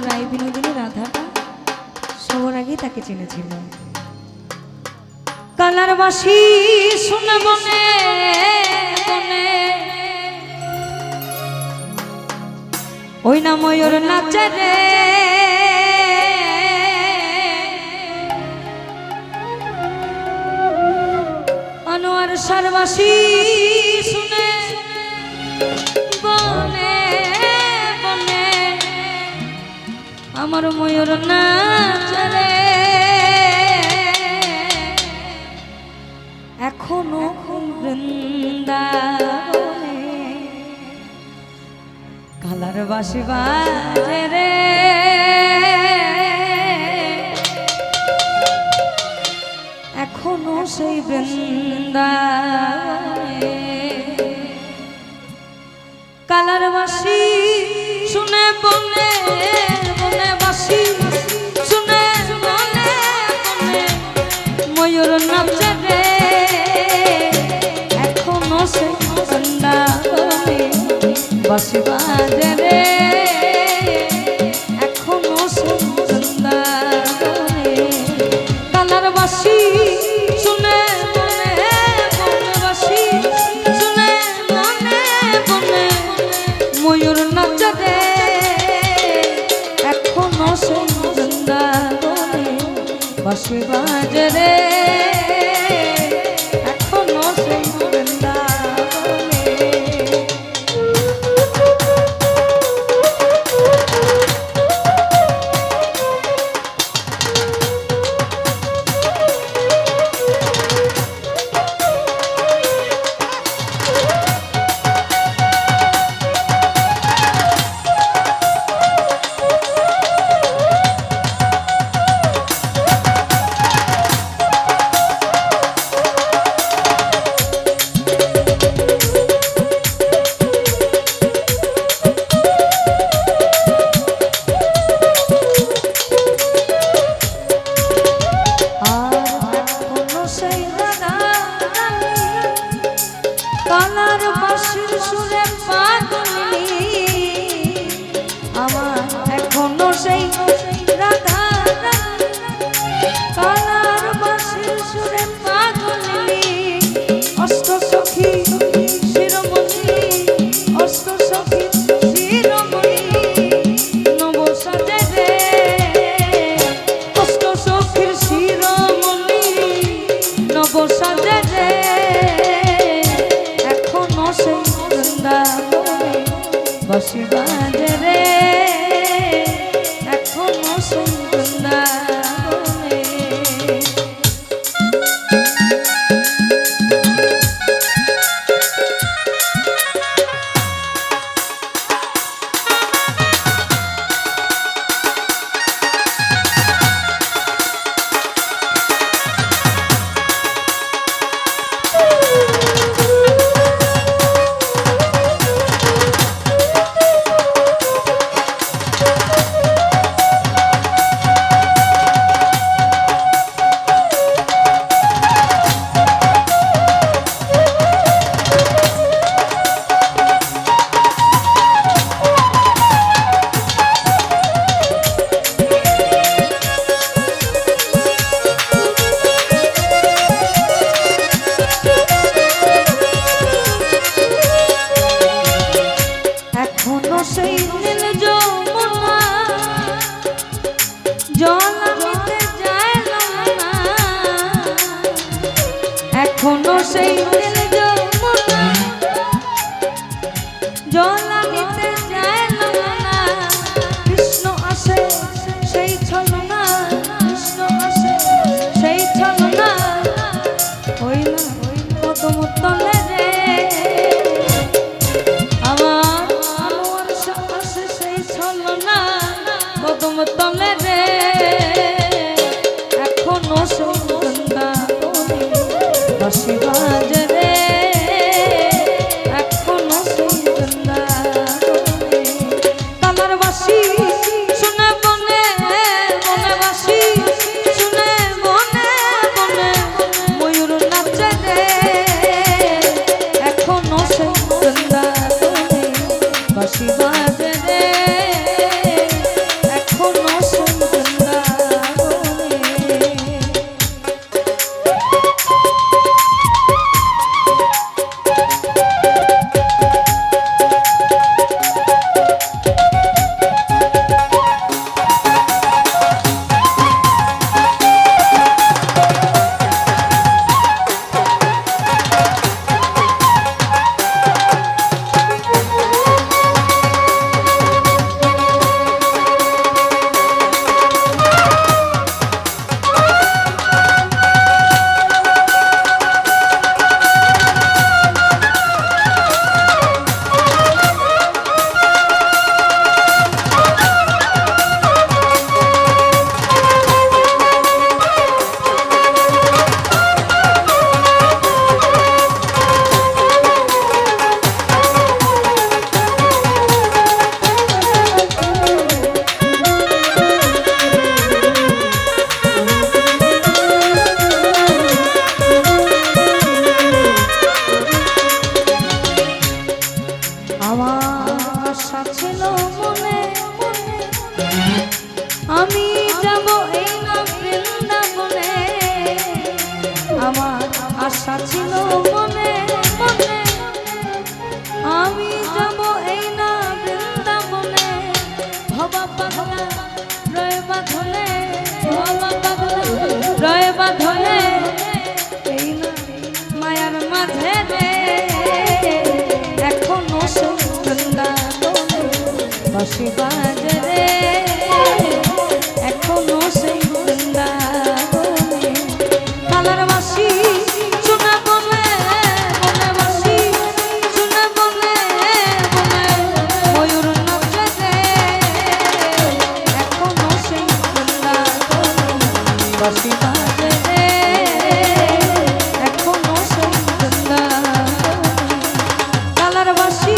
রায় বিনোদিনী রাধাটা সবার আগেই তাকে চিনেছিল। কালার বাসি শুনে বনে বনে ওই না ময়ূর নাচে রে, আনোয়ার সারবাসী শুনে বনে বনে আমার ময়ূর নাচে রে। এখনো বৃন্দাবনে কালার বাসি বাজে রে, এখনো সেই বৃন্দাবনে কালার বাসি শুনে বনে বনে বাসি শুনে বনে বনে ময়ূর নাচে রে, এখনো সেই বৃন্দাবনে বাসি বাজে রে, এখনো সেই বৃন্দাবনে কালার বাসি শুনে বনে বনে বাসি শুনে বনে বনে ময়ূর নাচে রে, এখনো সেই বৃন্দাবনে বাসি বাজে রে, এখনো সেই বৃন্দাবনে। কালার বাঁশির সুরে পাগলি আমার এখনো সেই রাধা, কালার বাঁশির সুরে পাগলি অষ্ট সখী শিরোমণি, অষ্ট সখী শিরোমণি নব সাজে রে, অষ্ট সখীর শিরোমণি নব সাজে রে, সেই বৃন্দাবনে বাসি বাজে রে, এখনো সেই বৃন্দাবনে। সেই নীল যমুনা জল নিতে যায় না, এখনো সেই নীল যমুনা জল নিতে যায় না, কৃষ্ণ আসে সেই ছলনা, কৃষ্ণ আসে সেই ছলনা হই না কদম তলে রে, কদম তলে রে, এখনো সেই বৃন্দাবনে বাসি বাজে রে, এখনো সেই বৃন্দাবনে কালার বাসি শুনে বনে বনে বাসি শুনে বনে বনে ময়ূর নাচে রে, এখনো সেই বৃন্দাবনে বাসি বাজে রে, আমি যাব এই না বৃন্দাবনে, আমার আশা ছিল মনে মনে। আমি যাব এই না বৃন্দাবনে, ভবা পাগলা রয়ে বাঁধনে, ভবা পাগলা রয়ে বাঁধনে, এই না মায়ার মাঝে রে। এখনো সেই বৃন্দাবনে বাঁশি বাজে রে, এখনো সেই বৃন্দাবনে কালার বাঁশি শোনা বলে বলে, বাঁশি শোনা বলে বলে ময়ূর নাচে রে। এখনো সেই বৃন্দাবনে বাঁশি বাজে রে, এখনো সেই বৃন্দাবনে কালার বাঁশি